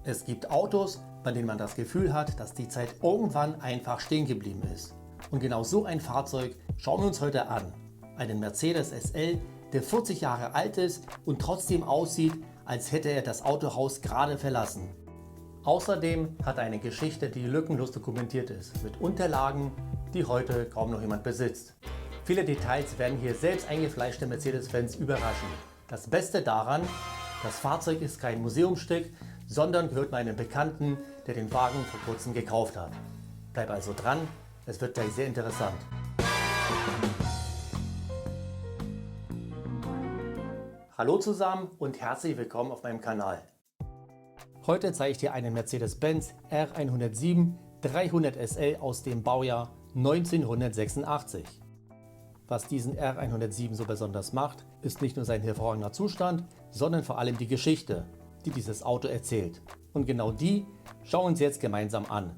Es gibt Autos, bei denen man das Gefühl hat, dass die Zeit irgendwann einfach stehen geblieben ist. Und genau so ein Fahrzeug schauen wir uns heute an. Einen Mercedes SL, der 40 Jahre alt ist und trotzdem aussieht, als hätte er das Autohaus gerade verlassen. Außerdem hat er eine Geschichte, die lückenlos dokumentiert ist, mit Unterlagen, die heute kaum noch jemand besitzt. Viele Details werden hier selbst eingefleischte Mercedes-Fans überraschen. Das Beste daran, das Fahrzeug ist kein Museumsstück, sondern gehört meinem Bekannten, der den Wagen vor kurzem gekauft hat. Bleib also dran, es wird gleich sehr interessant. Hallo zusammen und herzlich willkommen auf meinem Kanal. Heute zeige ich dir einen Mercedes-Benz R107 300 SL aus dem Baujahr 1986. Was diesen R107 so besonders macht, ist nicht nur sein hervorragender Zustand, sondern vor allem die Geschichte, die dieses Auto erzählt. Und genau die schauen wir uns jetzt gemeinsam an.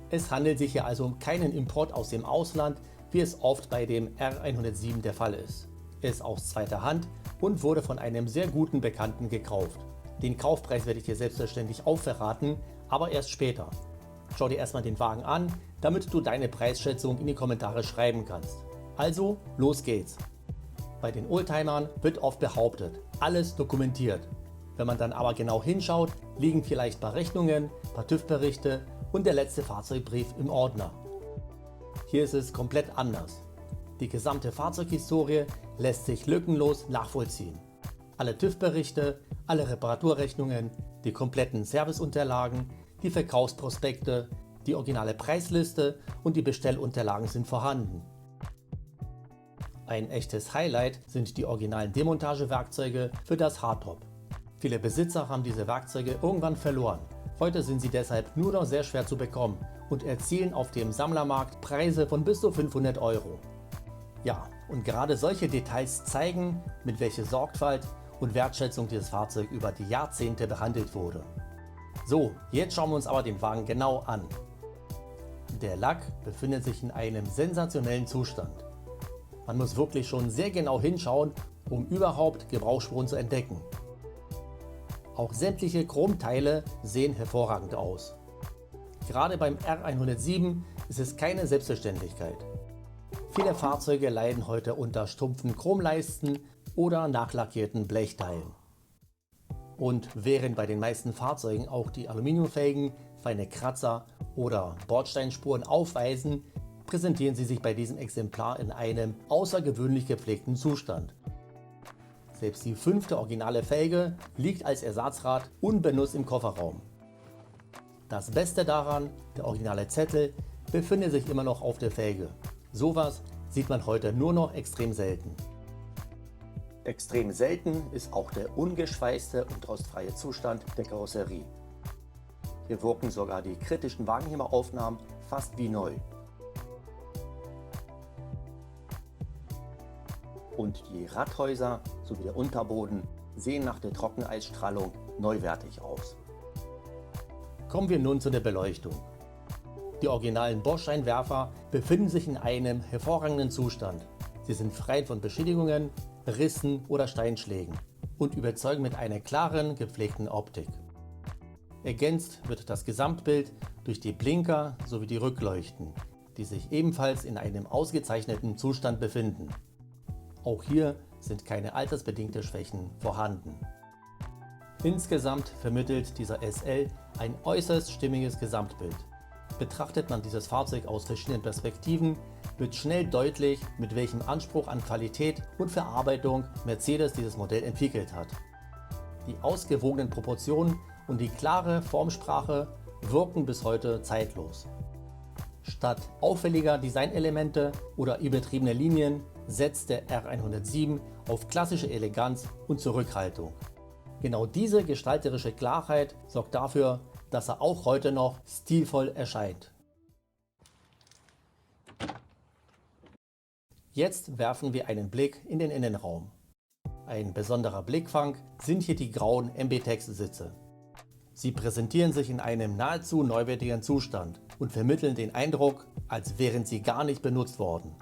Es handelt sich hier also um keinen Import aus dem Ausland, wie es oft bei dem R107 der Fall ist. Er ist aus zweiter Hand und wurde von einem sehr guten Bekannten gekauft. Den Kaufpreis werde ich dir selbstverständlich auch verraten, aber erst später. Schau dir erstmal den Wagen an, damit du deine Preisschätzung in die Kommentare schreiben kannst. Also, los geht's! Bei den Oldtimern wird oft behauptet, alles dokumentiert. Wenn man dann aber genau hinschaut, liegen vielleicht ein paar Rechnungen, ein paar TÜV-Berichte und der letzte Fahrzeugbrief im Ordner. Hier ist es komplett anders. Die gesamte Fahrzeughistorie lässt sich lückenlos nachvollziehen. Alle TÜV-Berichte, alle Reparaturrechnungen, die kompletten Serviceunterlagen, die Verkaufsprospekte, die originale Preisliste und die Bestellunterlagen sind vorhanden. Ein echtes Highlight sind die originalen Demontagewerkzeuge für das Hardtop. Viele Besitzer haben diese Werkzeuge irgendwann verloren. Heute sind sie deshalb nur noch sehr schwer zu bekommen und erzielen auf dem Sammlermarkt Preise von bis zu 500 Euro. Ja, und gerade solche Details zeigen, mit welcher Sorgfalt und Wertschätzung dieses Fahrzeug über die Jahrzehnte behandelt wurde. So, jetzt schauen wir uns aber den Wagen genau an. Der Lack befindet sich in einem sensationellen Zustand. Man muss wirklich schon sehr genau hinschauen, um überhaupt Gebrauchsspuren zu entdecken. Auch sämtliche Chromteile sehen hervorragend aus. Gerade beim R107 ist es keine Selbstverständlichkeit. Viele Fahrzeuge leiden heute unter stumpfen Chromleisten oder nachlackierten Blechteilen. Und während bei den meisten Fahrzeugen auch die Aluminiumfelgen feine Kratzer oder Bordsteinspuren aufweisen, präsentieren sie sich bei diesem Exemplar in einem außergewöhnlich gepflegten Zustand. Selbst die 5. originale Felge liegt als Ersatzrad unbenutzt im Kofferraum. Das Beste daran, der originale Zettel befindet sich immer noch auf der Felge. Sowas sieht man heute nur noch extrem selten. Extrem selten ist auch der ungeschweißte und rostfreie Zustand der Karosserie. Hier wirken sogar die kritischen Wagenheber-Aufnahmen fast wie neu. Und die Radhäuser sowie der Unterboden sehen nach der Trockeneisstrahlung neuwertig aus. Kommen wir nun zu der Beleuchtung. Die originalen Bosch-Scheinwerfer befinden sich in einem hervorragenden Zustand. Sie sind frei von Beschädigungen, Rissen oder Steinschlägen und überzeugen mit einer klaren, gepflegten Optik. Ergänzt wird das Gesamtbild durch die Blinker sowie die Rückleuchten, die sich ebenfalls in einem ausgezeichneten Zustand befinden. Auch hier sind keine altersbedingten Schwächen vorhanden. Insgesamt vermittelt dieser SL ein äußerst stimmiges Gesamtbild. Betrachtet man dieses Fahrzeug aus verschiedenen Perspektiven, wird schnell deutlich, mit welchem Anspruch an Qualität und Verarbeitung Mercedes dieses Modell entwickelt hat. Die ausgewogenen Proportionen und die klare Formsprache wirken bis heute zeitlos. Statt auffälliger Designelemente oder übertriebener Linien setzt der R107 auf klassische Eleganz und Zurückhaltung. Genau diese gestalterische Klarheit sorgt dafür, dass er auch heute noch stilvoll erscheint. Jetzt werfen wir einen Blick in den Innenraum. Ein besonderer Blickfang sind hier die grauen MB-Tex-Sitze. Sie präsentieren sich in einem nahezu neuwertigen Zustand und vermitteln den Eindruck, als wären sie gar nicht benutzt worden.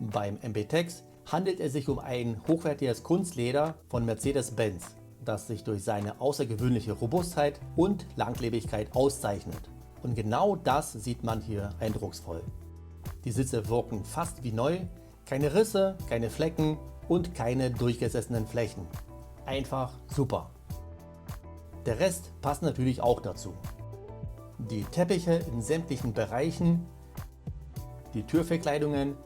Beim MB-Tex handelt es sich um ein hochwertiges Kunstleder von Mercedes-Benz, das sich durch seine außergewöhnliche Robustheit und Langlebigkeit auszeichnet. Und genau das sieht man hier eindrucksvoll. Die Sitze wirken fast wie neu, keine Risse, keine Flecken und keine durchgesessenen Flächen. Einfach super. Der Rest passt natürlich auch dazu. Die Teppiche in sämtlichen Bereichen, die Türverkleidungen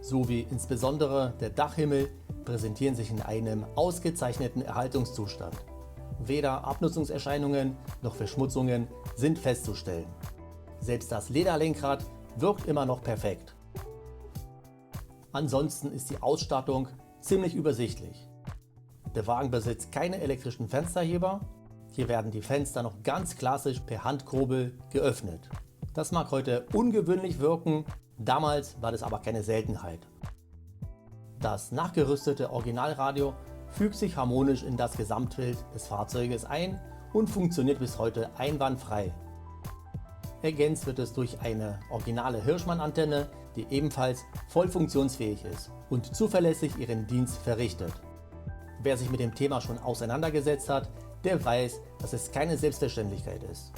sowie insbesondere der Dachhimmel präsentieren sich in einem ausgezeichneten Erhaltungszustand. Weder Abnutzungserscheinungen noch Verschmutzungen sind festzustellen. Selbst das Lederlenkrad wirkt immer noch perfekt. Ansonsten ist die Ausstattung ziemlich übersichtlich. Der Wagen besitzt keine elektrischen Fensterheber. Hier werden die Fenster noch ganz klassisch per Handkurbel geöffnet. Das mag heute ungewöhnlich wirken, damals war das aber keine Seltenheit. Das nachgerüstete Originalradio fügt sich harmonisch in das Gesamtbild des Fahrzeuges ein und funktioniert bis heute einwandfrei. Ergänzt wird es durch eine originale Hirschmann-Antenne, die ebenfalls voll funktionsfähig ist und zuverlässig ihren Dienst verrichtet. Wer sich mit dem Thema schon auseinandergesetzt hat, der weiß, dass es keine Selbstverständlichkeit ist.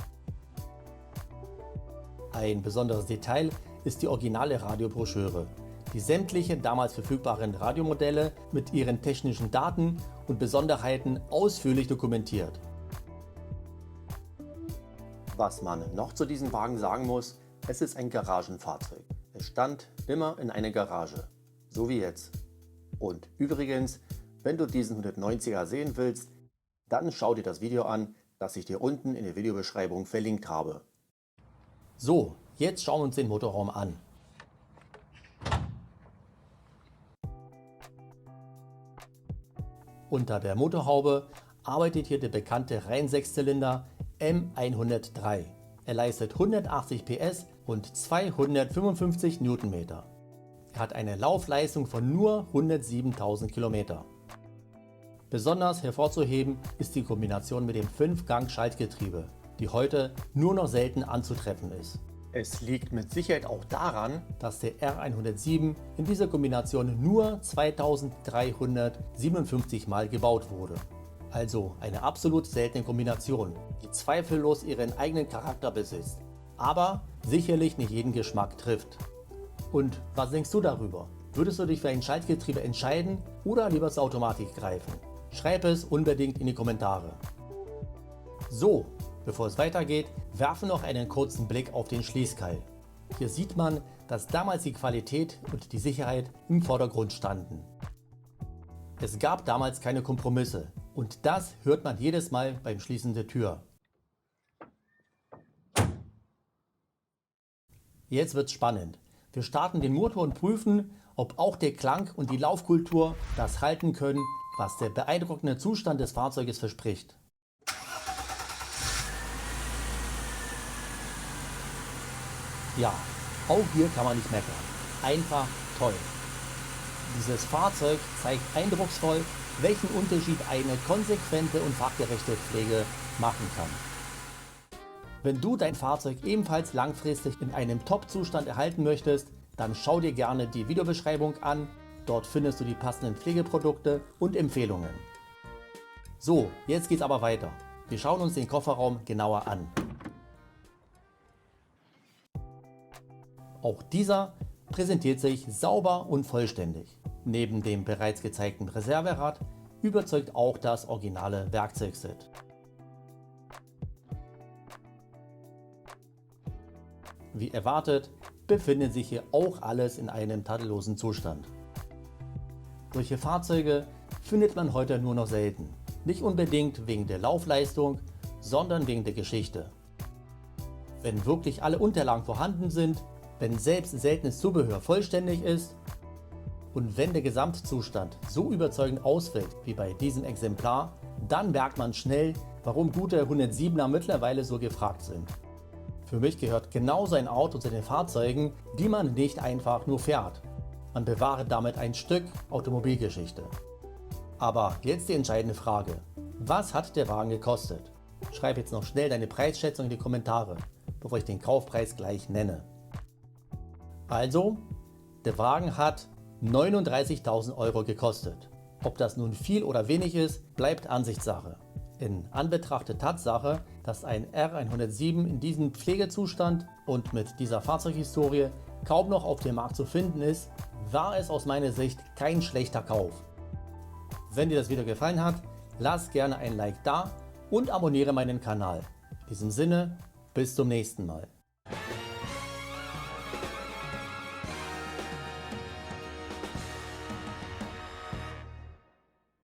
Ein besonderes Detail ist die originale Radiobroschüre, die sämtliche damals verfügbaren Radiomodelle mit ihren technischen Daten und Besonderheiten ausführlich dokumentiert. Was man noch zu diesem Wagen sagen muss, es ist ein Garagenfahrzeug. Es stand immer in einer Garage, so wie jetzt. Und übrigens, wenn du diesen 190er sehen willst, dann schau dir das Video an, das ich dir unten in der Videobeschreibung verlinkt habe. So, jetzt schauen wir uns den Motorraum an. Unter der Motorhaube arbeitet hier der bekannte Reihensechszylinder M103. Er leistet 180 PS und 255 Newtonmeter. Er hat eine Laufleistung von nur 107.000 Kilometer. Besonders hervorzuheben ist die Kombination mit dem 5-Gang-Schaltgetriebe, die heute nur noch selten anzutreffen ist. Es liegt mit Sicherheit auch daran, dass der R107 in dieser Kombination nur 2357 Mal gebaut wurde. Also eine absolut seltene Kombination, die zweifellos ihren eigenen Charakter besitzt, aber sicherlich nicht jeden Geschmack trifft. Und was denkst du darüber? Würdest du dich für ein Schaltgetriebe entscheiden oder lieber zur Automatik greifen? Schreib es unbedingt in die Kommentare. So, bevor es weitergeht, werfen wir noch einen kurzen Blick auf den Schließkeil. Hier sieht man, dass damals die Qualität und die Sicherheit im Vordergrund standen. Es gab damals keine Kompromisse und das hört man jedes Mal beim Schließen der Tür. Jetzt wird's spannend. Wir starten den Motor und prüfen, ob auch der Klang und die Laufkultur das halten können, was der beeindruckende Zustand des Fahrzeuges verspricht. Ja, auch hier kann man nicht meckern. Einfach toll. Dieses Fahrzeug zeigt eindrucksvoll, welchen Unterschied eine konsequente und fachgerechte Pflege machen kann. Wenn du dein Fahrzeug ebenfalls langfristig in einem Top-Zustand erhalten möchtest, dann schau dir gerne die Videobeschreibung an. Dort findest du die passenden Pflegeprodukte und Empfehlungen. So, jetzt geht's aber weiter. Wir schauen uns den Kofferraum genauer an. Auch dieser präsentiert sich sauber und vollständig. Neben dem bereits gezeigten Reserverad überzeugt auch das originale Werkzeugset. Wie erwartet, befindet sich hier auch alles in einem tadellosen Zustand. Solche Fahrzeuge findet man heute nur noch selten. Nicht unbedingt wegen der Laufleistung, sondern wegen der Geschichte. Wenn wirklich alle Unterlagen vorhanden sind, wenn selbst seltenes Zubehör vollständig ist und wenn der Gesamtzustand so überzeugend ausfällt wie bei diesem Exemplar, dann merkt man schnell, warum gute 107er mittlerweile so gefragt sind. Für mich gehört genauso ein Auto zu den Fahrzeugen, die man nicht einfach nur fährt. Man bewahre damit ein Stück Automobilgeschichte. Aber jetzt die entscheidende Frage. Was hat der Wagen gekostet? Schreib jetzt noch schnell deine Preisschätzung in die Kommentare, bevor ich den Kaufpreis gleich nenne. Also, der Wagen hat 39.000 € gekostet. Ob das nun viel oder wenig ist, bleibt Ansichtssache. In Anbetracht der Tatsache, dass ein R107 in diesem Pflegezustand und mit dieser Fahrzeughistorie kaum noch auf dem Markt zu finden ist, war es aus meiner Sicht kein schlechter Kauf. Wenn dir das Video gefallen hat, lass gerne ein Like da und abonniere meinen Kanal. In diesem Sinne, bis zum nächsten Mal.